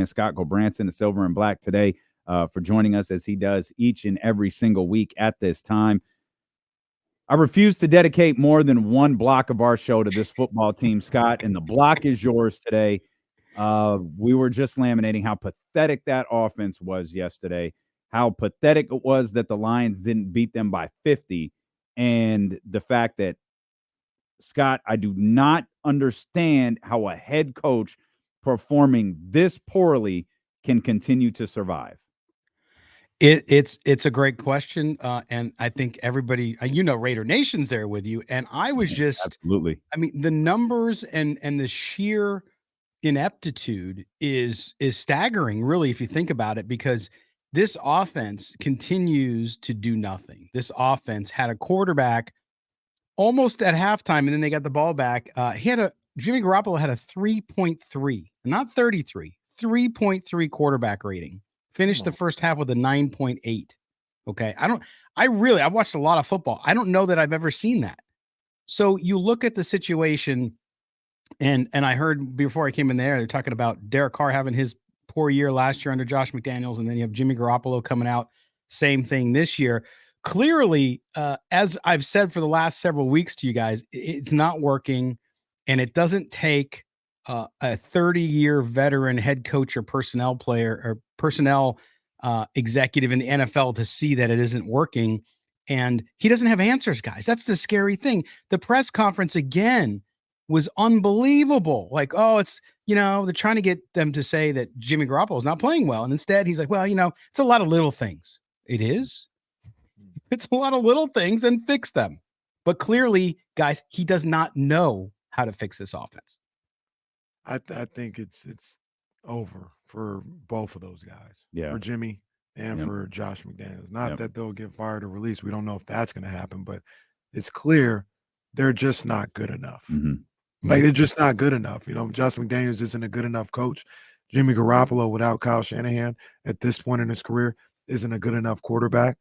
Scott Gulbransen, the Silver and Black, today for joining us as he does each and every single week at this time. I refuse to dedicate more than one block of our show to this football team, Scott, and the block is yours today. We were just laminating how pathetic that offense was yesterday, how pathetic it was that the Lions didn't beat them by 50, and the fact that, Scott, I do not understand how a head coach performing this poorly can continue to survive. It's a great question, and I think everybody, Raider Nation's there with you, and I was just absolutely. I mean, the numbers and the sheer ineptitude is staggering, really, if you think about it, because this offense continues to do nothing. This offense had a quarterback almost at halftime, and then they got the ball back. Jimmy Garoppolo had a 3.3, not 33, 3.3 quarterback rating. Finished the first half with a 9.8. Okay. I watched a lot of football. I don't know that I've ever seen that. So you look at the situation, and I heard before I came in there, they're talking about Derek Carr having his poor year last year under Josh McDaniels, and then you have Jimmy Garoppolo coming out, same thing this year. Clearly, as I've said for the last several weeks to you guys, it's not working, and it doesn't take a 30-year veteran head coach or personnel executive in the NFL to see that it isn't working. And he doesn't have answers, guys. That's the scary thing. The press conference again was unbelievable. Like, they're trying to get them to say that Jimmy Garoppolo is not playing well. And instead he's like, it's a lot of little things. It is. It's a lot of little things, and fix them. But clearly, guys, he does not know how to fix this offense. I think it's over for both of those guys. Yeah. For Jimmy and for Josh McDaniels. Not that they'll get fired or released. We don't know if that's going to happen, but it's clear they're just not good enough. Mm-hmm. Like, they're just not good enough. Josh McDaniels isn't a good enough coach. Jimmy Garoppolo, without Kyle Shanahan at this point in his career, isn't a good enough quarterback.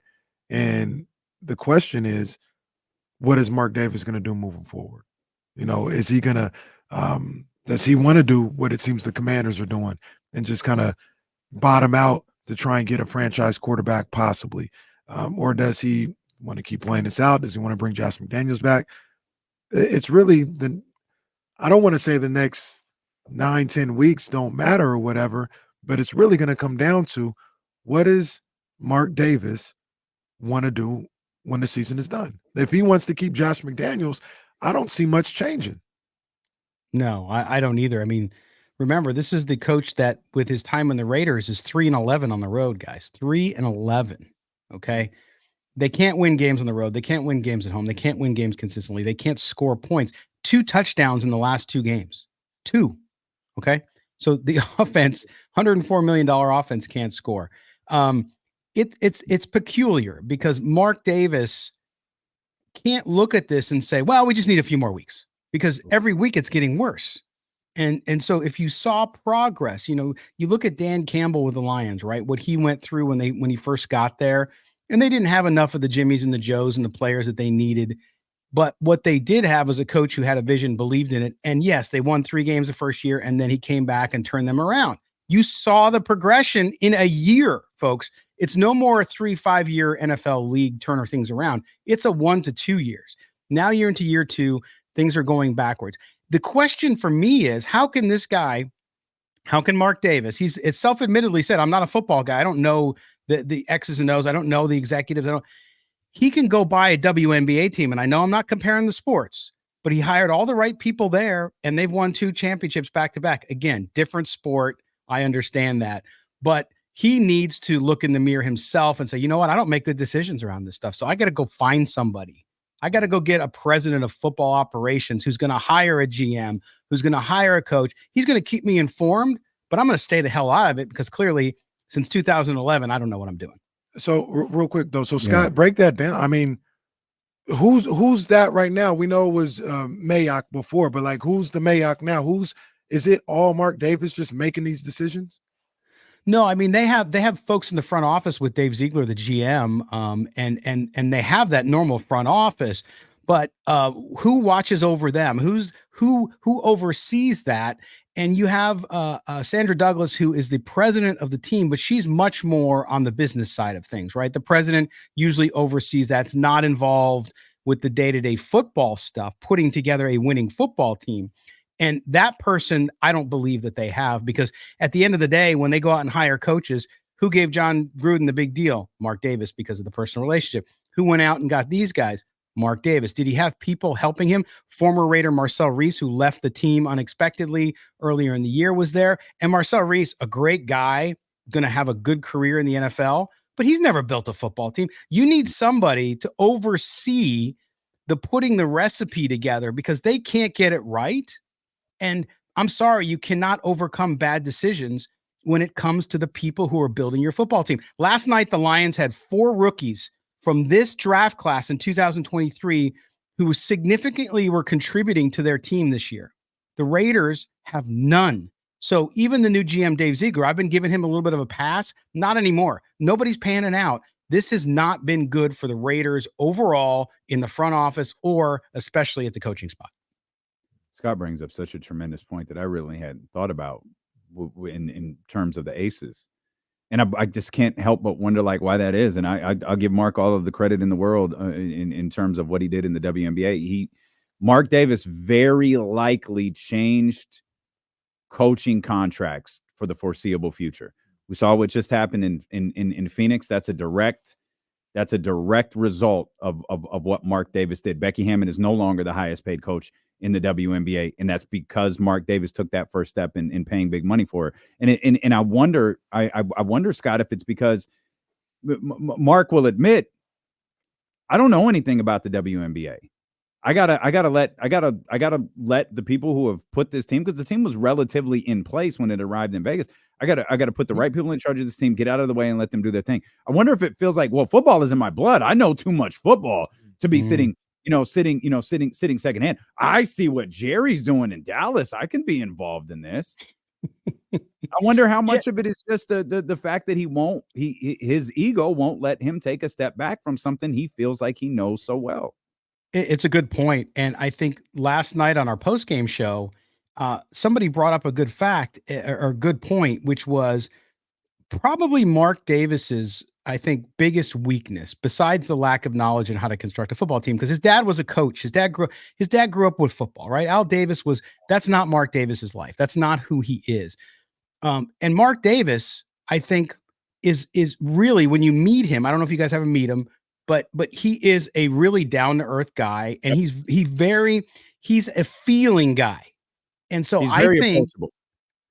And the question is, what is Mark Davis going to do moving forward? Is he going to does he want to do what it seems the Commanders are doing and just kind of bottom out to try and get a franchise quarterback possibly? Or does he want to keep playing this out? Does he want to bring Josh McDaniels back? It's really I don't want to say the next 9-10 weeks don't matter or whatever, but it's really going to come down to, what does Mark Davis want to do when the season is done? If he wants to keep Josh McDaniels, I don't see much changing. No, I don't either. I mean, remember, this is the coach that, with his time in the Raiders, is 3-11 on the road, guys. 3-11. Okay. They can't win games on the road. They can't win games at home. They can't win games consistently. They can't score points. 2 touchdowns in the last 2 games. 2. Okay. So the offense, $104 million offense, can't score. It's peculiar because Mark Davis can't look at this and say, well, we just need a few more weeks, because every week it's getting worse. And so if you saw progress, you look at Dan Campbell with the Lions, right? What he went through when he first got there, and they didn't have enough of the Jimmies and the Joes and the players that they needed. But what they did have was a coach who had a vision, believed in it. And yes, they won 3 games the first year, and then he came back and turned them around. You saw the progression in a year, folks. It's no more a 3-5 year NFL league turn things around. It's a 1 to 2 years. Now you're into year 2. Things are going backwards. The question for me is, how can Mark Davis, it's self-admittedly said, I'm not a football guy. I don't know the X's and O's. I don't know the executives. He can go buy a WNBA team. And I know I'm not comparing the sports, but he hired all the right people there, and they've won 2 championships back to back. Again, different sport. I understand that, but he needs to look in the mirror himself and say, you know what? I don't make good decisions around this stuff. So I got to go find somebody. I got to go get a president of football operations who's going to hire a GM, who's going to hire a coach. He's going to keep me informed, but I'm going to stay the hell out of it, because clearly since 2011, I don't know what I'm doing. So real quick though. So Scott, break that down. I mean, who's that right now? We know it was Mayock before, but like, who's the Mayock now? Is it all Mark Davis just making these decisions? No, I mean, they have folks in the front office with Dave Ziegler, the GM, and they have that normal front office, but who watches over them? Who oversees that? And you have Sandra Douglas, who is the president of the team, but she's much more on the business side of things, right? The president usually oversees that's not involved with the day-to-day football stuff, putting together a winning football team. And that person, I don't believe that they have, because at the end of the day, when they go out and hire coaches, who gave John Gruden the big deal? Mark Davis, because of the personal relationship. Who went out and got these guys? Mark Davis. Did he have people helping him? Former Raider Marcel Reese, who left the team unexpectedly earlier in the year, was there. And Marcel Reese, a great guy, going to have a good career in the NFL, but he's never built a football team. You need somebody to oversee the putting the recipe together, because they can't get it right. And I'm sorry, you cannot overcome bad decisions when it comes to the people who are building your football team. Last night, the Lions had 4 rookies from this draft class in 2023 who significantly were contributing to their team this year. The Raiders have none. So even the new GM, Dave Ziegler, I've been giving him a little bit of a pass. Not anymore. Nobody's panning out. This has not been good for the Raiders overall in the front office, or especially at the coaching spot. Scott brings up such a tremendous point that I really hadn't thought about in terms of the aces. And I just can't help but wonder, like, why that is. And I'll give Mark all of the credit in the world in terms of what he did in the WNBA. Mark Davis very likely changed coaching contracts for the foreseeable future. We saw what just happened in Phoenix. That's a direct result of what Mark Davis did. Becky Hammon is no longer the highest paid coach in the WNBA, and that's because Mark Davis took that first step in paying big money for her. And I wonder, Scott, if it's because Mark will admit, I don't know anything about the WNBA. I gotta let the people who have put this team, because the team was relatively in place when it arrived in Vegas. I gotta put the right people in charge of this team, get out of the way, and let them do their thing. I wonder if it feels like, well, football is in my blood. I know too much football to be sitting secondhand. I see what Jerry's doing in Dallas. I can be involved in this. I wonder how much of it is just the fact that his ego won't let him take a step back from something he feels like he knows so well. It's a good point. And I think last night on our post-game show, somebody brought up a good fact or a good point, which was probably Mark Davis's, I think, biggest weakness, besides the lack of knowledge in how to construct a football team, because his dad was a coach. His dad grew up with football, right? Al Davis that's not Mark Davis's life. That's not who he is. And Mark Davis, I think, is really, when you meet him, I don't know if you guys ever meet him, but he is a really down-to-earth guy, and he's a feeling guy. And so he's very think approachable.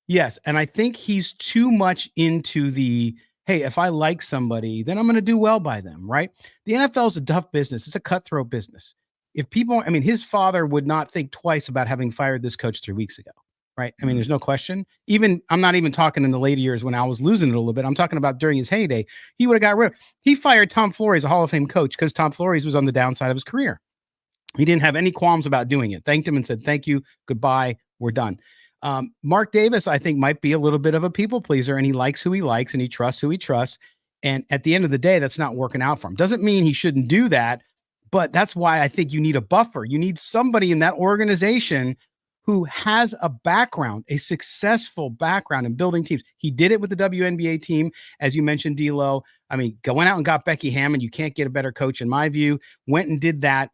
Yes, and I think he's too much into the, hey, if I like somebody, then I'm going to do well by them, right? The NFL is a tough business. It's a cutthroat business. If people, his father would not think twice about having fired this coach 3 weeks ago, right? There's no question. I'm not even talking in the later years when I was losing it a little bit. I'm talking about during his heyday. He would have got rid of. He fired Tom Flores, a Hall of Fame coach, because Tom Flores was on the downside of his career. He didn't have any qualms about doing it. Thanked him and said, thank you, goodbye, we're done. Mark Davis, I think, might be a little bit of a people pleaser, and he likes who he likes and he trusts who he trusts. And at the end of the day, that's not working out for him. Doesn't mean he shouldn't do that, but that's why I think you need a buffer. You need somebody in that organization who has a background, a successful background in building teams. He did it with the WNBA team, as you mentioned, D'Lo. Going out and got Becky Hammon. You can't get a better coach, in my view. Went and did that.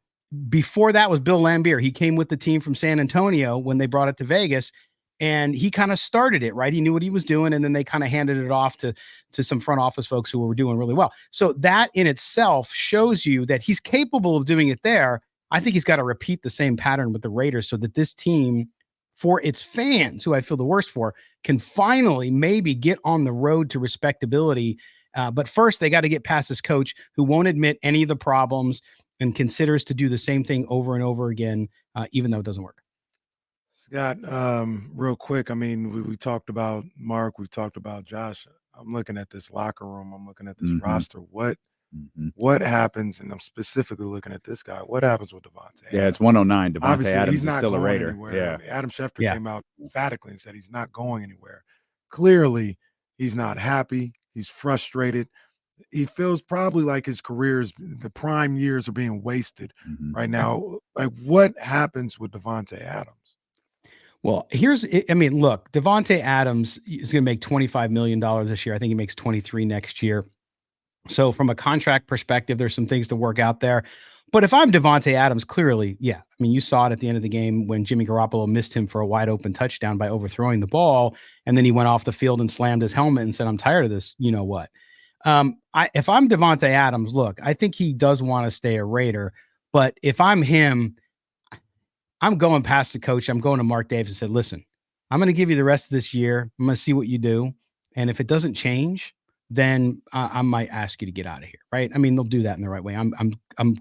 Before that was Bill Laimbeer. He came with the team from San Antonio when they brought it to Vegas, and he kind of started it, right? He knew what he was doing, and then they kind of handed it off to some front office folks who were doing really well. So that in itself shows you that he's capable of doing it there. I think he's got to repeat the same pattern with the Raiders so that this team, for its fans, who I feel the worst for, can finally maybe get on the road to respectability. But first, they got to get past this coach who won't admit any of the problems and considers to do the same thing over and over again, even though it doesn't work. Scott, real quick, we talked about Mark, we talked about Josh. I'm looking at this locker room. I'm looking at this roster. What happens, and I'm specifically looking at this guy, what happens with Davante? Yeah, it's 109. Davante Obviously, Adams he's not is still a going Raider. anywhere. Adam Schefter came out emphatically and said he's not going anywhere. Clearly, he's not happy. He's frustrated. He feels probably like his the prime years are being wasted right now. Like, what happens with Davante Adams? Well, look, Devontae Adams is going to make $25 million this year. I think he makes 23 next year. So from a contract perspective, there's some things to work out there. But if I'm Devontae Adams, clearly, yeah. I mean, you saw it at the end of the game when Jimmy Garoppolo missed him for a wide open touchdown by overthrowing the ball. And then he went off the field and slammed his helmet and said, I'm tired of this. You know what? If I'm Devontae Adams, look, I think he does want to stay a Raider. But if I'm him, I'm going past the coach. I'm going to Mark Davis and said, listen, I'm going to give you the rest of this year. I'm going to see what you do. And if it doesn't change, then I might ask you to get out of here. Right. I mean, they'll do that in the right way. I'm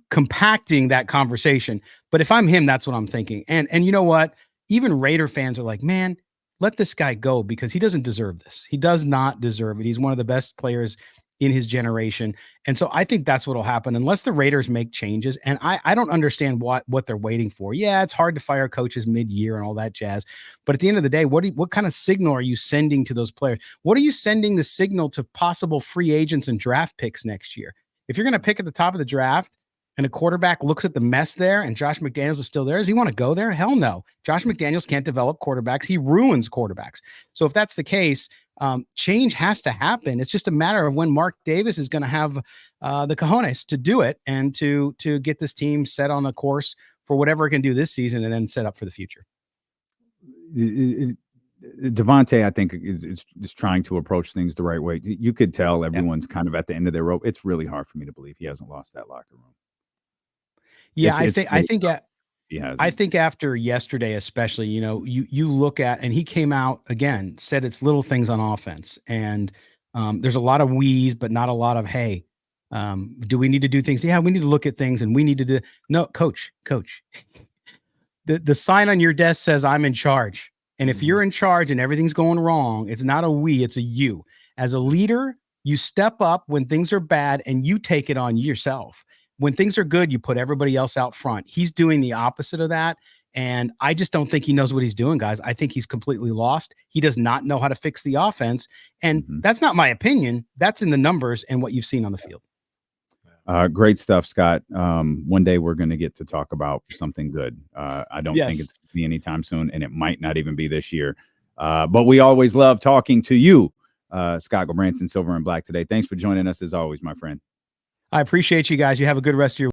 compacting that conversation. But if I'm him, that's what I'm thinking. And you know what? Even Raider fans are like, man, let this guy go because he doesn't deserve this. He does not deserve it. He's one of the best players in his generation. And so I think that's what will happen unless the Raiders make changes. And I don't understand what they're waiting for. Yeah, it's hard to fire coaches mid-year and all that jazz. But at the end of the day, what kind of signal are you sending to those players? What are you sending the signal to possible free agents and draft picks next year? If you're going to pick at the top of the draft and a quarterback looks at the mess there and Josh McDaniels is still there, does he want to go there? Hell no. Josh McDaniels can't develop quarterbacks. He ruins quarterbacks. So if that's the case, change has to happen. It's just a matter of when Mark Davis is going to have the cojones to do it and to get this team set on a course for whatever it can do this season and then set up for the future. Devontae, I think, is trying to approach things the right way. You could tell everyone's kind of at the end of their rope. It's really hard for me to believe he hasn't lost that locker room. Yeah, I think after yesterday, especially, you look at, and he came out again, said it's little things on offense. And there's a lot of wheeze, but not a lot of, hey, do we need to do things? Yeah, we need to look at things and we need to do. No, coach, the sign on your desk says I'm in charge. And if you're in charge and everything's going wrong, it's not a we, it's a you. As a leader, you step up when things are bad and you take it on yourself. When things are good, you put everybody else out front. He's doing the opposite of that. And I just don't think he knows what he's doing, guys. I think he's completely lost. He does not know how to fix the offense. And that's not my opinion. That's in the numbers and what you've seen on the field. Great stuff, Scott. One day we're going to get to talk about something good. I don't think it's going to be anytime soon, and it might not even be this year. But we always love talking to you, Scott Gulbransen, Silver and Black today. Thanks for joining us as always, my friend. I appreciate you guys. You have a good rest of your